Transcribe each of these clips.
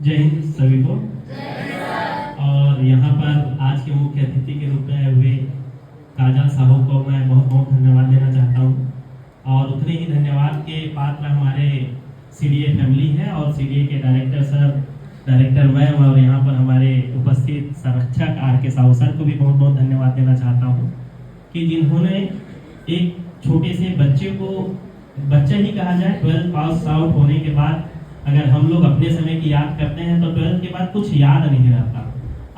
जय हिंद सभी को। और यहाँ पर आज के मुख्य अतिथि के रूप में आए हुए काजल साहू को मैं बहुत बहुत धन्यवाद देना चाहता हूँ। और उतने ही धन्यवाद के पात्र हमारे सीडीए फैमिली है और सीडीए के डायरेक्टर सर, डायरेक्टर मैम और यहाँ पर हमारे उपस्थित संरक्षक आर के साहू सर को भी बहुत बहुत धन्यवाद देना चाहता हूँ कि जिन्होंने एक छोटे से बच्चे को, बच्चा ही कहा जाए, 12 पास आउट होने के बाद अगर हम लोग अपने समय की याद करते हैं तो 12 के बाद कुछ याद नहीं रहता।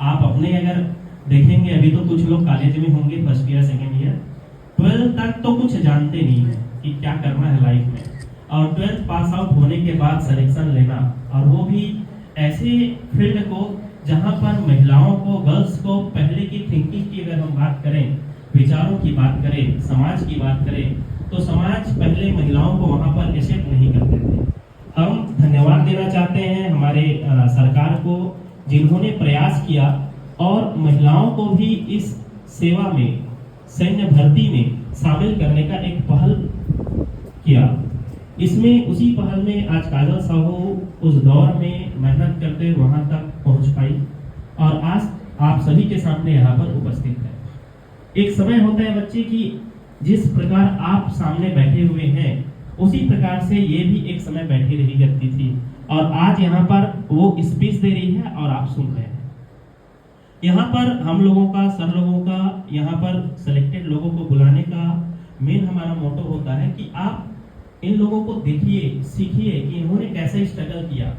आप अपने अगर देखेंगे, अभी तो कुछ लोग कॉलेज में होंगे, फर्स्ट ईयर सेकेंड ईयर, 12 तक तो कुछ जानते नहीं है कि क्या करना है लाइफ में। और 12 पास आउट होने के बाद सिलेक्शन लेना, और वो भी ऐसे फील्ड को जहाँ पर महिलाओं को, गर्ल्स को, पहले की थिंकिंग की अगर हम बात करें, विचारों की बात करें, समाज की बात करें, तो समाज पहले महिलाओं को वहाँ पर एक्सेप्ट नहीं करते थे। हम धन्यवाद देना चाहते हैं हमारे सरकार को, जिन्होंने प्रयास किया और महिलाओं को भी इस सेवा में, सैन्य भर्ती में शामिल करने का एक पहल किया। इसमें उसी पहल में आज काजल साहू उस दौर में मेहनत करते वहां तक पहुंच पाई और आज आप सभी के सामने यहाँ पर उपस्थित है। एक समय होता है बच्चे की, जिस प्रकार आप सामने बैठे हुए हैं उसी प्रकार से ये भी एक समय बैठी रही करती थी, और आज यहाँ पर वो स्पीच दे रही है और आप सुन रहे हैं। यहाँ पर हम लोगों का, सर लोगों का, यहाँ पर सिलेक्टेड लोगों को बुलाने का मेन हमारा मोटो होता है कि आप इन लोगों को देखिए, सीखिए कि इन्होंने कैसे स्ट्रगल किया,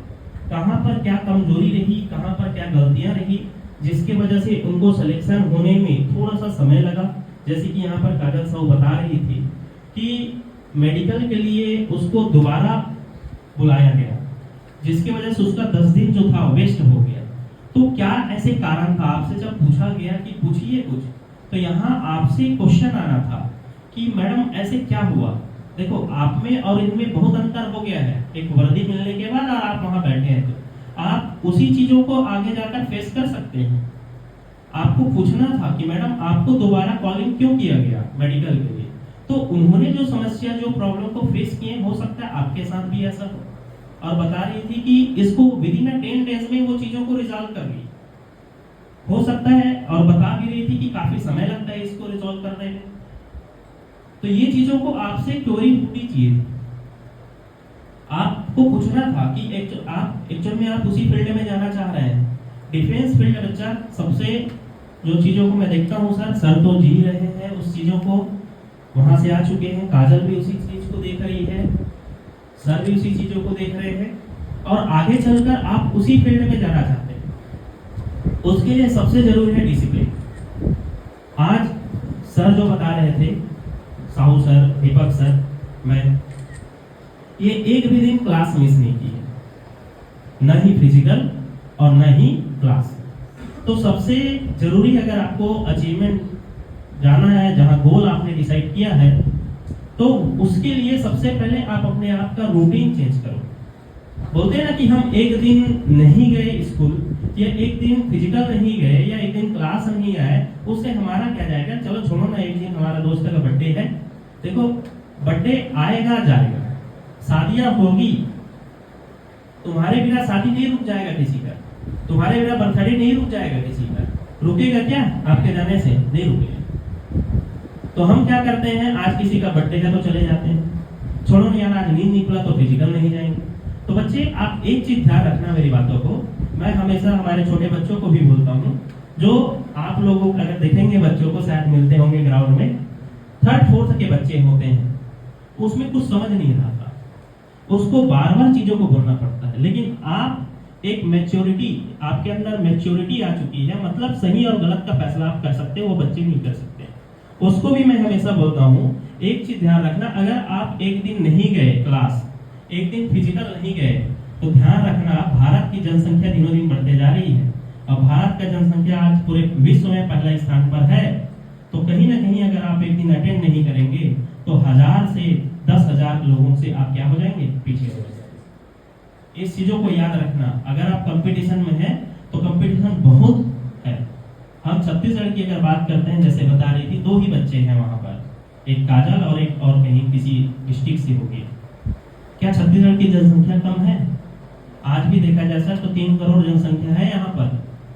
कहाँ पर क्या कमजोरी रही, कहाँ पर क्या गलतियां रही, जिसके वजह से उनको सिलेक्शन होने में थोड़ा सा समय लगा। जैसे कि यहाँ पर काजल साहू बता रही थी कि मेडिकल के लिए उसको दोबारा बुलाया गया, जिसकी वजह से उसका 10 दिन जो था वेस्ट हो गया। तो क्या ऐसे कारण था? आपसे जब पूछा गया कि पूछिए कुछ, तो यहाँ आपसे क्वेश्चन आना था कि मैडम ऐसे क्या हुआ। देखो, आप में और इनमें बहुत अंतर हो गया है। एक वर्दी मिलने के बाद और आप वहां बैठे हैं, तो आप उसी चीजों को आगे जाकर फेस कर सकते हैं। आपको पूछना था कि मैडम आपको दोबारा कॉलिंग क्यों किया गया मेडिकल के लिए। तो उन्होंने जो समस्या, जो प्रॉब्लम को फेस किए, हो सकता है आपके साथ भी ऐसा हो। और बता रही थी कि इसको विदिन 10 डेज में वो चीजों को रिजॉल्व कर ली, हो सकता है। और बता भी रही थी कि काफी समय लगता है इसको रिजॉल्व करने में। तो ये चीजों को आपसे क्वेरी पूछनी चाहिए। आपको पूछना था कि एक्चुअल में आप उसी फील्ड में जाना चाह रहे हैं, डिफेंस फील्ड। बच्चा सबसे जो चीजों को मैं देखता हूँ, सर तो जी रहे हैं उस चीजों को, वहां से आ चुके हैं। काजल भी उसी चीज को देख रही है, सर भी उसी चीजों को देख रहे हैं, और आगे चलकर आप उसी फील्ड में जाना चाहते हैं। उसके लिए सबसे जरूरी है डिसिप्लिन। आज सर जो बता रहे थे, साहू सर, दीपक सर, मैं ये एक भी दिन क्लास मिस नहीं की है, न ही फिजिकल और न ही क्लास। तो सबसे जरूरी, अगर आपको अचीवमेंट जाना है, जहां गोल आपने डिसाइड किया है, तो उसके लिए सबसे पहले आप अपने आप का रूटीन चेंज करो। बोलते हैं ना कि हम एक दिन नहीं गए स्कूल, या एक दिन फिजिकल नहीं गए, या एक दिन क्लास नहीं आए, उससे हमारा क्या जाएगा। चलो छोड़ो ना, एक दिन हमारा दोस्त का बर्थडे है, देखो बर्थडे आएगा जाएगा, शादियां होगी, तुम्हारे बिना शादी नहीं रुक जाएगा किसी का, तुम्हारे बिना बर्थडे नहीं रुक जाएगा किसी का। रुकेगा क्या? आपके जाने से नहीं रुकेगा। तो हम क्या करते हैं, आज किसी का बर्थडे है तो चले जाते हैं, छोड़ो नहीं यार आज नींद निकला तो फिजिकल नहीं जाएंगे। तो बच्चे, आप एक चीज ध्यान रखना मेरी बातों को, मैं हमेशा हमारे छोटे बच्चों को भी बोलता हूँ, जो आप लोगों अगर देखेंगे बच्चों को, शायद मिलते होंगे ग्राउंड में, 3rd 4th के बच्चे होते हैं, उसमें कुछ समझ नहीं आता, उसको बार बार चीजों को बोलना पड़ता है। लेकिन आप एक मैच्योरिटी, आपके अंदर मैच्योरिटी आ चुकी है, मतलब सही और गलत का फैसला आप कर सकते हो, वो बच्चे नहीं कर सकते। उसको भी मैं हमेशा बोलता हूँ, एक चीज ध्यान रखना, अगर आप एक दिन नहीं गए क्लास, एक दिन फिजिकल नहीं गए, तो ध्यान रखना भारत की जनसंख्या दिनों दिन बढ़ते जा रही है, और भारत का जनसंख्या आज पूरे विश्व में पहला स्थान पर है। तो कहीं ना कहीं अगर आप एक दिन अटेंड नहीं करेंगे, तो 1000 से 10,000 लोगों से आप क्या हो जाएंगे, पीछे हो जाएंगे। इस चीजों को याद रखना। अगर आप कंपटीशन में हैं तो कंपटीशन बहुत है। हम छत्तीसगढ़ की अगर बात करते हैं, जैसे बता रही थी, 2 ही बच्चे हैं वहां पर, एक काजल और एक और कहीं किसी डिस्ट्रिक्ट से होगी। क्या छत्तीसगढ़ की जनसंख्या कम है? आज भी भी देखा जाए सर तो 3 करोड़ जनसंख्या है